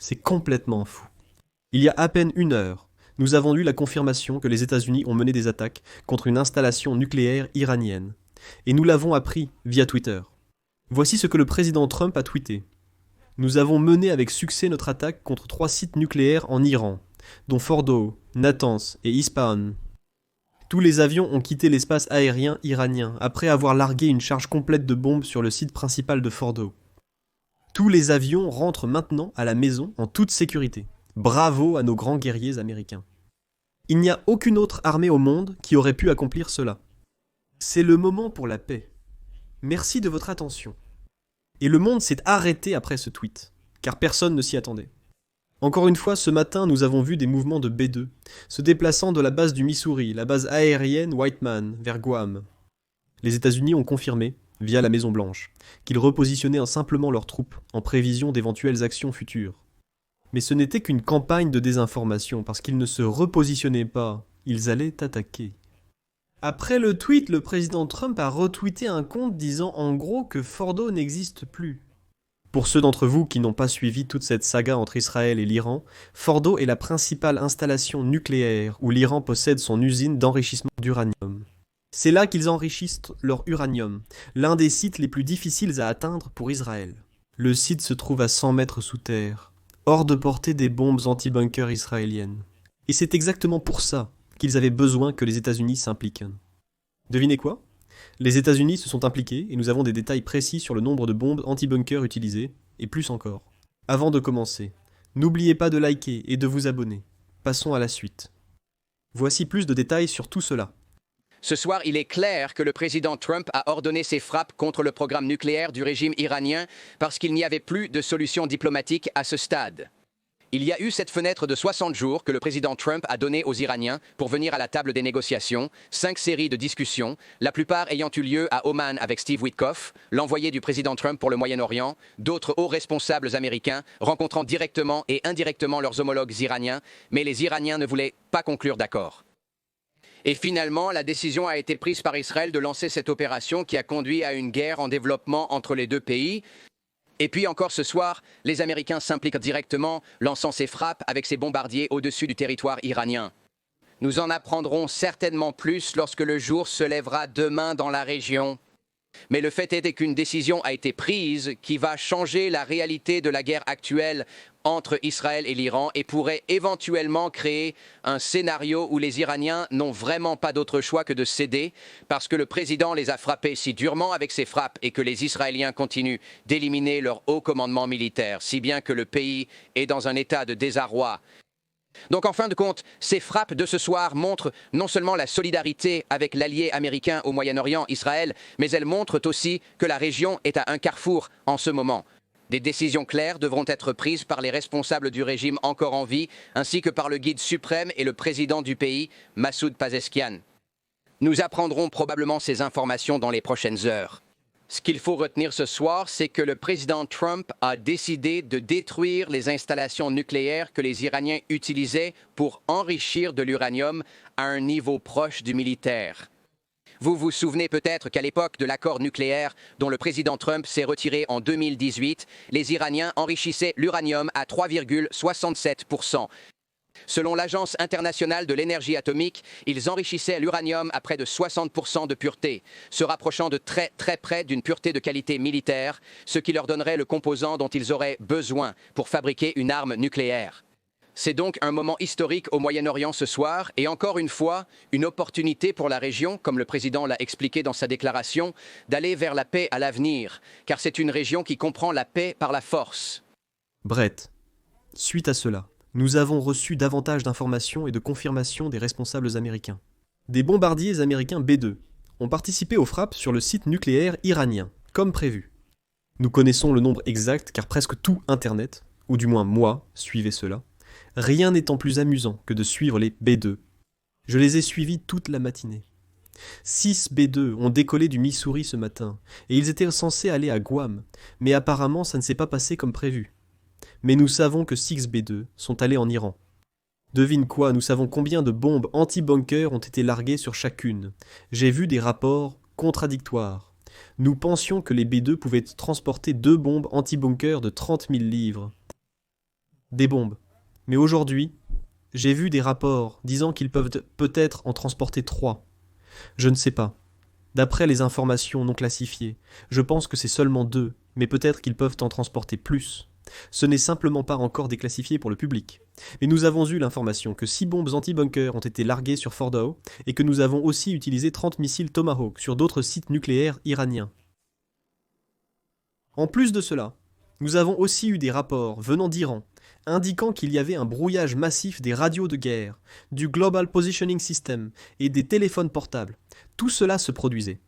C'est complètement fou. Il y a à peine 1 heure, nous avons eu la confirmation que les États-Unis ont mené des attaques contre une installation nucléaire iranienne. Et nous l'avons appris via Twitter. Voici ce que le président Trump a tweeté. Nous avons mené avec succès notre attaque contre 3 sites nucléaires en Iran, dont Fordow, Natanz et Ispahan. Tous les avions ont quitté l'espace aérien iranien après avoir largué une charge complète de bombes sur le site principal de Fordow. Tous les avions rentrent maintenant à la maison en toute sécurité. Bravo à nos grands guerriers américains. Il n'y a aucune autre armée au monde qui aurait pu accomplir cela. C'est le moment pour la paix. Merci de votre attention. Et le monde s'est arrêté après ce tweet, car personne ne s'y attendait. Encore une fois, ce matin, nous avons vu des mouvements de B-2, se déplaçant de la base du Missouri, la base aérienne Whiteman, vers Guam. Les États-Unis ont confirmé, via la Maison-Blanche, qu'ils repositionnaient simplement leurs troupes en prévision d'éventuelles actions futures. Mais ce n'était qu'une campagne de désinformation, parce qu'ils ne se repositionnaient pas, ils allaient attaquer. Après le tweet, le président Trump a retweeté un compte disant en gros que Fordow n'existe plus. Pour ceux d'entre vous qui n'ont pas suivi toute cette saga entre Israël et l'Iran, Fordow est la principale installation nucléaire où l'Iran possède son usine d'enrichissement d'uranium. C'est là qu'ils enrichissent leur uranium, l'un des sites les plus difficiles à atteindre pour Israël. Le site se trouve à 100 mètres sous terre, hors de portée des bombes anti-bunker israéliennes. Et c'est exactement pour ça qu'ils avaient besoin que les États-Unis s'impliquent. Devinez quoi ? Les États-Unis se sont impliqués et nous avons des détails précis sur le nombre de bombes anti-bunker utilisées, et plus encore. Avant de commencer, n'oubliez pas de liker et de vous abonner. Passons à la suite. Voici plus de détails sur tout cela. Ce soir, il est clair que le président Trump a ordonné ces frappes contre le programme nucléaire du régime iranien parce qu'il n'y avait plus de solution diplomatique à ce stade. Il y a eu cette fenêtre de 60 jours que le président Trump a donnée aux Iraniens pour venir à la table des négociations, 5 séries de discussions, la plupart ayant eu lieu à Oman avec Steve Witkoff, l'envoyé du président Trump pour le Moyen-Orient, d'autres hauts responsables américains rencontrant directement et indirectement leurs homologues iraniens, mais les Iraniens ne voulaient pas conclure d'accord. Et finalement, la décision a été prise par Israël de lancer cette opération qui a conduit à une guerre en développement entre les deux pays. Et puis encore ce soir, les Américains s'impliquent directement, lançant ces frappes avec ces bombardiers au-dessus du territoire iranien. Nous en apprendrons certainement plus lorsque le jour se lèvera demain dans la région. Mais le fait est qu'une décision a été prise qui va changer la réalité de la guerre actuelle entre Israël et l'Iran et pourrait éventuellement créer un scénario où les Iraniens n'ont vraiment pas d'autre choix que de céder parce que le président les a frappés si durement avec ces frappes et que les Israéliens continuent d'éliminer leur haut commandement militaire, si bien que le pays est dans un état de désarroi. Donc en fin de compte, ces frappes de ce soir montrent non seulement la solidarité avec l'allié américain au Moyen-Orient, Israël, mais elles montrent aussi que la région est à un carrefour en ce moment. Des décisions claires devront être prises par les responsables du régime encore en vie, ainsi que par le guide suprême et le président du pays, Massoud Pezeshkian. Nous apprendrons probablement ces informations dans les prochaines heures. Ce qu'il faut retenir ce soir, c'est que le président Trump a décidé de détruire les installations nucléaires que les Iraniens utilisaient pour enrichir de l'uranium à un niveau proche du militaire. Vous vous souvenez peut-être qu'à l'époque de l'accord nucléaire dont le président Trump s'est retiré en 2018, les Iraniens enrichissaient l'uranium à 3,67%. Selon l'Agence internationale de l'énergie atomique, ils enrichissaient l'uranium à près de 60% de pureté, se rapprochant de très près d'une pureté de qualité militaire, ce qui leur donnerait le composant dont ils auraient besoin pour fabriquer une arme nucléaire. C'est donc un moment historique au Moyen-Orient ce soir et encore une fois, une opportunité pour la région, comme le président l'a expliqué dans sa déclaration, d'aller vers la paix à l'avenir, car c'est une région qui comprend la paix par la force. Brett, suite à cela, nous avons reçu davantage d'informations et de confirmations des responsables américains. Des bombardiers américains B-2 ont participé aux frappes sur le site nucléaire iranien, comme prévu. Nous connaissons le nombre exact car presque tout Internet, ou du moins moi, suivait cela. Rien n'étant plus amusant que de suivre les B-2. Je les ai suivis toute la matinée. 6 B-2 ont décollé du Missouri ce matin, et ils étaient censés aller à Guam, mais apparemment ça ne s'est pas passé comme prévu. Mais nous savons que 6 B-2 sont allés en Iran. Devine quoi, nous savons combien de bombes anti-bunker ont été larguées sur chacune. J'ai vu des rapports contradictoires. Nous pensions que les B-2 pouvaient transporter 2 bombes anti-bunker de 30 000 livres. des bombes. Mais aujourd'hui, j'ai vu des rapports disant qu'ils peuvent peut-être en transporter 3. Je ne sais pas. D'après les informations non classifiées, je pense que c'est seulement 2, mais peut-être qu'ils peuvent en transporter plus. Ce n'est simplement pas encore déclassifié pour le public. Mais nous avons eu l'information que 6 bombes anti-bunker ont été larguées sur Fordow et que nous avons aussi utilisé 30 missiles Tomahawk sur d'autres sites nucléaires iraniens. En plus de cela, nous avons aussi eu des rapports venant d'Iran indiquant qu'il y avait un brouillage massif des radios de guerre, du Global Positioning System et des téléphones portables. Tout cela se produisait.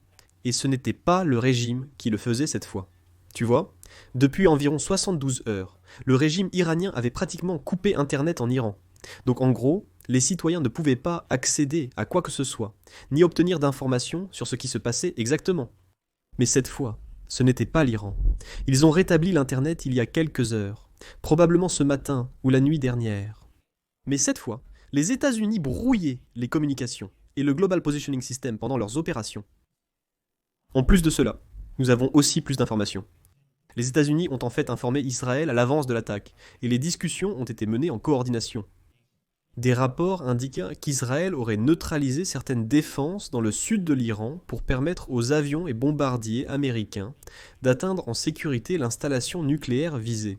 Et ce n'était pas le régime qui le faisait cette fois. Tu vois, depuis environ 72 heures, le régime iranien avait pratiquement coupé Internet en Iran. Donc en gros, les citoyens ne pouvaient pas accéder à quoi que ce soit, ni obtenir d'informations sur ce qui se passait exactement. Mais cette fois, ce n'était pas l'Iran. Ils ont rétabli l'Internet il y a quelques heures, probablement ce matin ou la nuit dernière. Mais cette fois, les États-Unis brouillaient les communications et le Global Positioning System pendant leurs opérations. En plus de cela, nous avons aussi plus d'informations. Les États-Unis ont en fait informé Israël à l'avance de l'attaque, et les discussions ont été menées en coordination. Des rapports indiquaient qu'Israël aurait neutralisé certaines défenses dans le sud de l'Iran pour permettre aux avions et bombardiers américains d'atteindre en sécurité l'installation nucléaire visée.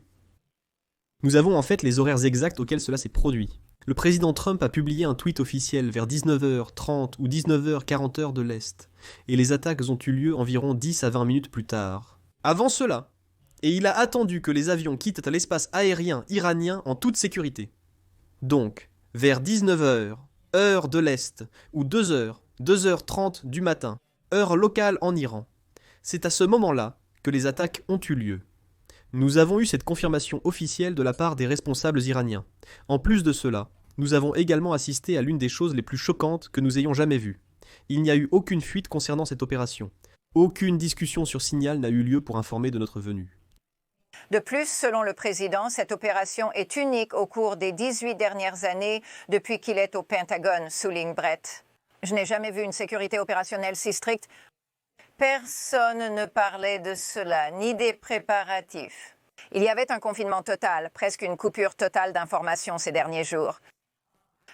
Nous avons en fait les horaires exacts auxquels cela s'est produit. Le président Trump a publié un tweet officiel vers 19h30 ou 19h40 heure de l'Est, et les attaques ont eu lieu environ 10 à 20 minutes plus tard. Avant cela, et il a attendu que les avions quittent l'espace aérien iranien en toute sécurité. Donc, vers 19h, heure de l'Est, ou 2h, 2h30 du matin, heure locale en Iran, c'est à ce moment-là que les attaques ont eu lieu. Nous avons eu cette confirmation officielle de la part des responsables iraniens. En plus de cela, nous avons également assisté à l'une des choses les plus choquantes que nous ayons jamais vues. Il n'y a eu aucune fuite concernant cette opération. Aucune discussion sur signal n'a eu lieu pour informer de notre venue. De plus, selon le président, cette opération est unique au cours des 18 dernières années depuis qu'il est au Pentagone, souligne Brett. Je n'ai jamais vu une sécurité opérationnelle si stricte. Personne ne parlait de cela, ni des préparatifs. Il y avait un confinement total, presque une coupure totale d'informations ces derniers jours.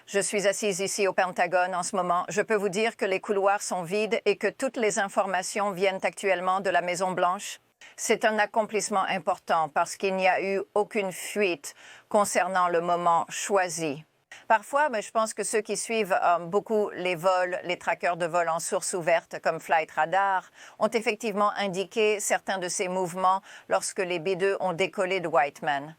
Je suis assise ici au Pentagone en ce moment. Je peux vous dire que les couloirs sont vides et que toutes les informations viennent actuellement de la Maison-Blanche. C'est un accomplissement important parce qu'il n'y a eu aucune fuite concernant le moment choisi. Parfois, je pense que ceux qui suivent beaucoup les vols, les trackers de vol en source ouverte comme Flight Radar, ont effectivement indiqué certains de ces mouvements lorsque les B-2 ont décollé de Whiteman.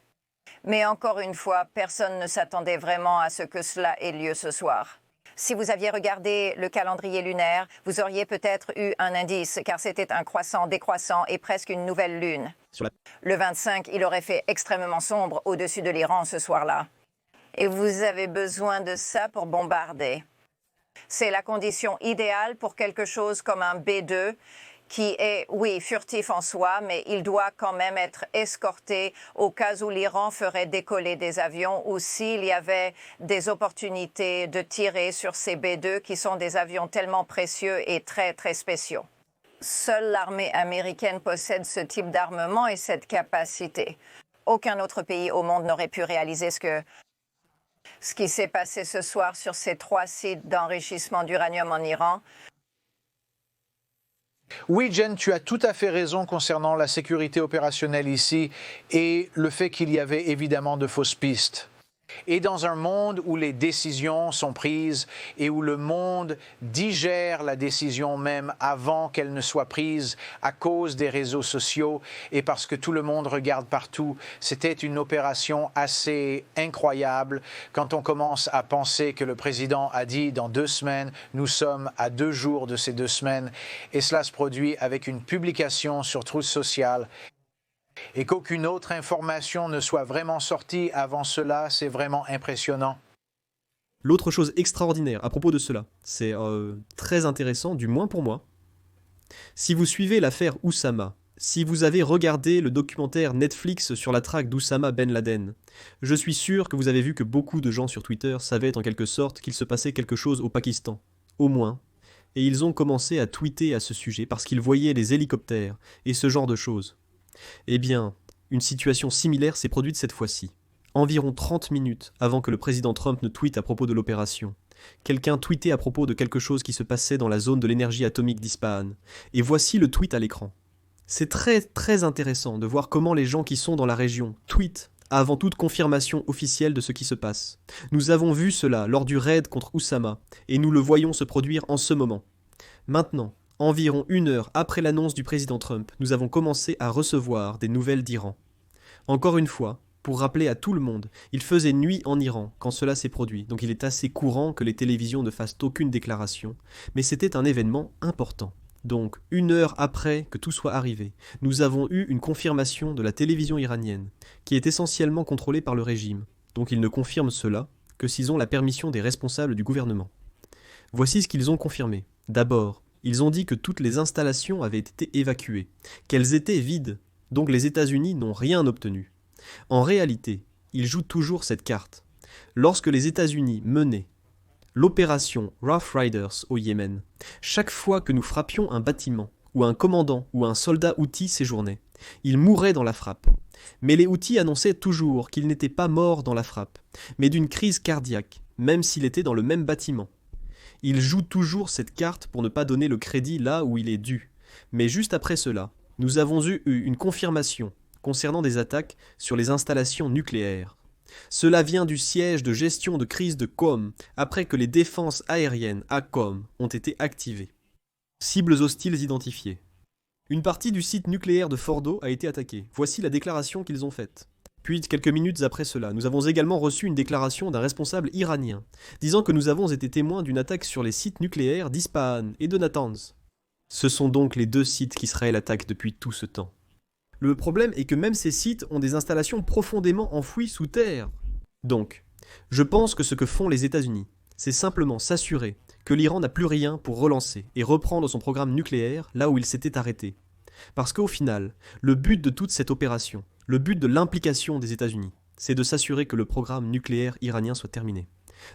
Mais encore une fois, personne ne s'attendait vraiment à ce que cela ait lieu ce soir. Si vous aviez regardé le calendrier lunaire, vous auriez peut-être eu un indice, car c'était un croissant décroissant et presque une nouvelle lune. Le 25, il aurait fait extrêmement sombre au-dessus de l'Iran ce soir-là. Et vous avez besoin de ça pour bombarder. C'est la condition idéale pour quelque chose comme un B-2 qui est, oui, furtif en soi, mais il doit quand même être escorté au cas où l'Iran ferait décoller des avions ou s'il y avait des opportunités de tirer sur ces B-2 qui sont des avions tellement précieux et très, très spéciaux. Seule l'armée américaine possède ce type d'armement et cette capacité. Aucun autre pays au monde n'aurait pu réaliser ce qui s'est passé ce soir sur ces 3 sites d'enrichissement d'uranium en Iran. Oui, Jen, tu as tout à fait raison concernant la sécurité opérationnelle ici et le fait qu'il y avait évidemment de fausses pistes. Et dans un monde où les décisions sont prises et où le monde digère la décision même avant qu'elle ne soit prise à cause des réseaux sociaux et parce que tout le monde regarde partout, c'était une opération assez incroyable quand on commence à penser que le président a dit dans 2 semaines, nous sommes à 2 jours de ces 2 semaines et cela se produit avec une publication sur Truth Social. Et qu'aucune autre information ne soit vraiment sortie avant cela, c'est vraiment impressionnant. L'autre chose extraordinaire à propos de cela, c'est très intéressant, du moins pour moi. Si vous suivez l'affaire Oussama, si vous avez regardé le documentaire Netflix sur la traque d'Oussama Ben Laden, je suis sûr que vous avez vu que beaucoup de gens sur Twitter savaient en quelque sorte qu'il se passait quelque chose au Pakistan, au moins. Et ils ont commencé à tweeter à ce sujet parce qu'ils voyaient les hélicoptères et ce genre de choses. Eh bien, une situation similaire s'est produite cette fois-ci. Environ 30 minutes avant que le président Trump ne tweete à propos de l'opération, quelqu'un tweetait à propos de quelque chose qui se passait dans la zone de l'énergie atomique d'Ispahan. Et voici le tweet à l'écran. C'est très intéressant de voir comment les gens qui sont dans la région tweetent avant toute confirmation officielle de ce qui se passe. Nous avons vu cela lors du raid contre Oussama, et nous le voyons se produire en ce moment. Maintenant, environ 1 heure après l'annonce du président Trump, nous avons commencé à recevoir des nouvelles d'Iran. Encore une fois, pour rappeler à tout le monde, il faisait nuit en Iran quand cela s'est produit, donc il est assez courant que les télévisions ne fassent aucune déclaration, mais c'était un événement important. Donc, 1 heure après que tout soit arrivé, nous avons eu une confirmation de la télévision iranienne, qui est essentiellement contrôlée par le régime, donc ils ne confirment cela que s'ils ont la permission des responsables du gouvernement. Voici ce qu'ils ont confirmé. D'abord, ils ont dit que toutes les installations avaient été évacuées, qu'elles étaient vides, donc les États-Unis n'ont rien obtenu. En réalité, ils jouent toujours cette carte. Lorsque les États-Unis menaient l'opération Rough Riders au Yémen, chaque fois que nous frappions un bâtiment, où un commandant ou un soldat Houthi séjournait, il mourait dans la frappe. Mais les Houthis annonçaient toujours qu'il n'était pas mort dans la frappe, mais d'une crise cardiaque, même s'il était dans le même bâtiment. Ils jouent toujours cette carte pour ne pas donner le crédit là où il est dû. Mais juste après cela, nous avons eu une confirmation concernant des attaques sur les installations nucléaires. Cela vient du siège de gestion de crise de Qom, après que les défenses aériennes à Qom ont été activées. Cibles hostiles identifiées. Une partie du site nucléaire de Fordo a été attaquée. Voici la déclaration qu'ils ont faite. Puis, quelques minutes après cela, nous avons également reçu une déclaration d'un responsable iranien, disant que nous avons été témoins d'une attaque sur les sites nucléaires d'Ispahan et de Natanz. Ce sont donc les 2 sites qu'Israël attaque depuis tout ce temps. Le problème est que même ces sites ont des installations profondément enfouies sous terre. Donc, je pense que ce que font les États-Unis, c'est simplement s'assurer que l'Iran n'a plus rien pour relancer et reprendre son programme nucléaire là où il s'était arrêté. Parce qu'au final, le but de toute cette opération, le but de l'implication des États-Unis, c'est de s'assurer que le programme nucléaire iranien soit terminé.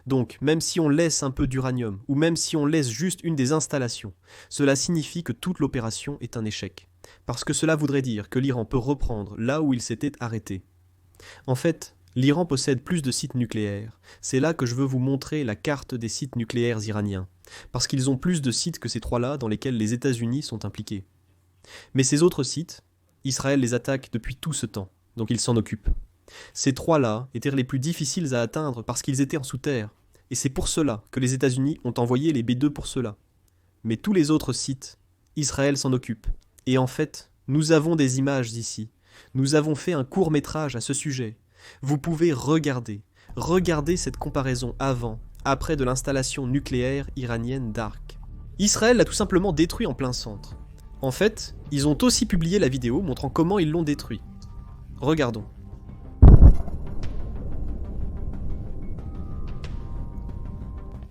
Donc, même si on laisse un peu d'uranium, ou même si on laisse juste une des installations, cela signifie que toute l'opération est un échec. Parce que cela voudrait dire que l'Iran peut reprendre là où il s'était arrêté. En fait, l'Iran possède plus de sites nucléaires. C'est là que je veux vous montrer la carte des sites nucléaires iraniens. Parce qu'ils ont plus de sites que ces 3-là dans lesquels les États-Unis sont impliqués. Mais ces autres sites, Israël les attaque depuis tout ce temps, donc il s'en occupe. Ces 3-là étaient les plus difficiles à atteindre parce qu'ils étaient en sous-terre, et c'est pour cela que les États-Unis ont envoyé les B-2 pour cela. Mais tous les autres sites, Israël s'en occupe. Et en fait, nous avons des images ici. Nous avons fait un court-métrage à ce sujet. Vous pouvez regarder cette comparaison après de l'installation nucléaire iranienne d'Ark. Israël l'a tout simplement détruit en plein centre. En fait, ils ont aussi publié la vidéo montrant comment ils l'ont détruit. Regardons.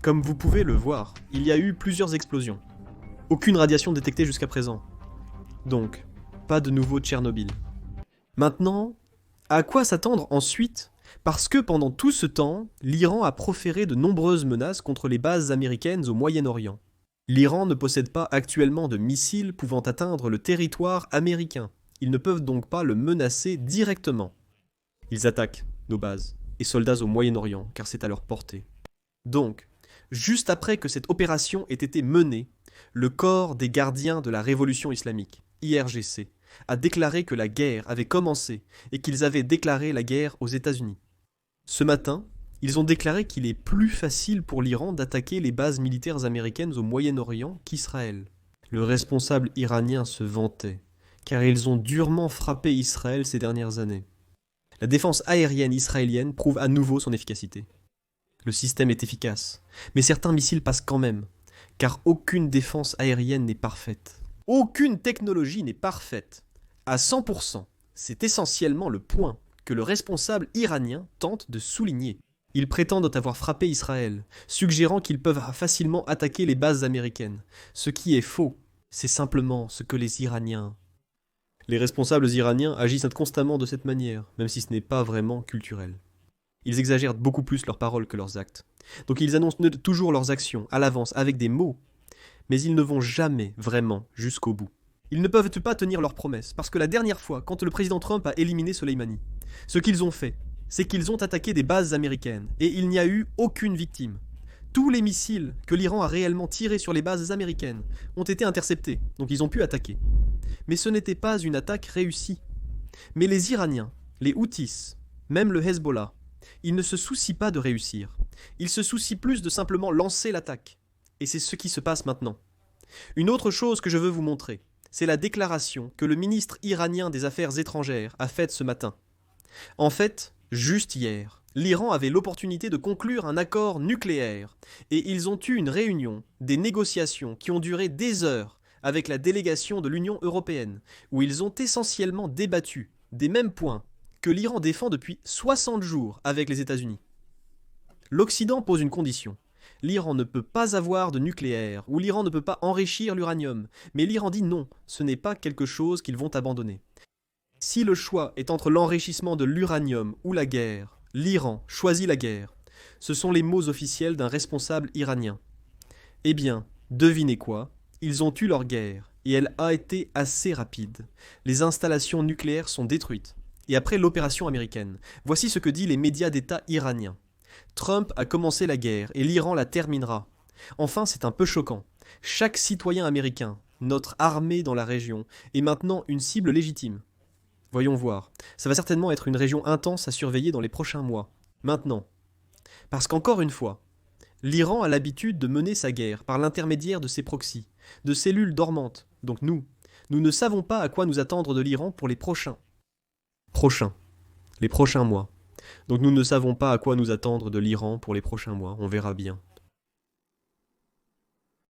Comme vous pouvez le voir, il y a eu plusieurs explosions. Aucune radiation détectée jusqu'à présent. Donc, pas de nouveau Tchernobyl. Maintenant, à quoi s'attendre ensuite? Parce que pendant tout ce temps, l'Iran a proféré de nombreuses menaces contre les bases américaines au Moyen-Orient. L'Iran ne possède pas actuellement de missiles pouvant atteindre le territoire américain. Ils ne peuvent donc pas le menacer directement. Ils attaquent nos bases et soldats au Moyen-Orient, car c'est à leur portée. Donc, juste après que cette opération ait été menée, le corps des gardiens de la révolution islamique, IRGC, a déclaré que la guerre avait commencé et qu'ils avaient déclaré la guerre aux États-Unis. Ce matin, ils ont déclaré qu'il est plus facile pour l'Iran d'attaquer les bases militaires américaines au Moyen-Orient qu'Israël. Le responsable iranien se vantait, car ils ont durement frappé Israël ces dernières années. La défense aérienne israélienne prouve à nouveau son efficacité. Le système est efficace, mais certains missiles passent quand même, car aucune défense aérienne n'est parfaite. Aucune technologie n'est parfaite. À 100%, c'est essentiellement le point que le responsable iranien tente de souligner. Ils prétendent avoir frappé Israël, suggérant qu'ils peuvent facilement attaquer les bases américaines. Ce qui est faux, c'est simplement ce que les Iraniens... Les responsables iraniens agissent constamment de cette manière, même si ce n'est pas vraiment culturel. Ils exagèrent beaucoup plus leurs paroles que leurs actes. Donc ils annoncent toujours leurs actions à l'avance avec des mots, mais ils ne vont jamais vraiment jusqu'au bout. Ils ne peuvent pas tenir leurs promesses, parce que la dernière fois, quand le président Trump a éliminé Soleimani, ce qu'ils ont fait, c'est qu'ils ont attaqué des bases américaines, et il n'y a eu aucune victime. Tous les missiles que l'Iran a réellement tirés sur les bases américaines ont été interceptés, donc ils ont pu attaquer. Mais ce n'était pas une attaque réussie. Mais les Iraniens, les Houthis, même le Hezbollah, ils ne se soucient pas de réussir. Ils se soucient plus de simplement lancer l'attaque. Et c'est ce qui se passe maintenant. Une autre chose que je veux vous montrer, c'est la déclaration que le ministre iranien des Affaires étrangères a faite ce matin. En fait, juste hier, l'Iran avait l'opportunité de conclure un accord nucléaire, et ils ont eu une réunion, des négociations qui ont duré des heures avec la délégation de l'Union européenne, où ils ont essentiellement débattu des mêmes points que l'Iran défend depuis 60 jours avec les États-Unis. L'Occident pose une condition. L'Iran ne peut pas avoir de nucléaire, ou l'Iran ne peut pas enrichir l'uranium, mais l'Iran dit non, ce n'est pas quelque chose qu'ils vont abandonner. Si le choix est entre l'enrichissement de l'uranium ou la guerre, l'Iran choisit la guerre. Ce sont les mots officiels d'un responsable iranien. Eh bien, devinez quoi? Ils ont eu leur guerre, et elle a été assez rapide. Les installations nucléaires sont détruites. Et après l'opération américaine, voici ce que disent les médias d'État iraniens. Trump a commencé la guerre, et l'Iran la terminera. Enfin, c'est un peu choquant. Chaque citoyen américain, notre armée dans la région, est maintenant une cible légitime. Voyons voir. Ça va certainement être une région intense à surveiller dans les prochains mois. Maintenant. Parce qu'encore une fois, l'Iran a l'habitude de mener sa guerre par l'intermédiaire de ses proxys, de cellules dormantes. Donc nous ne savons pas à quoi nous attendre de l'Iran pour les prochains mois. Donc nous ne savons pas à quoi nous attendre de l'Iran pour les prochains mois, on verra bien.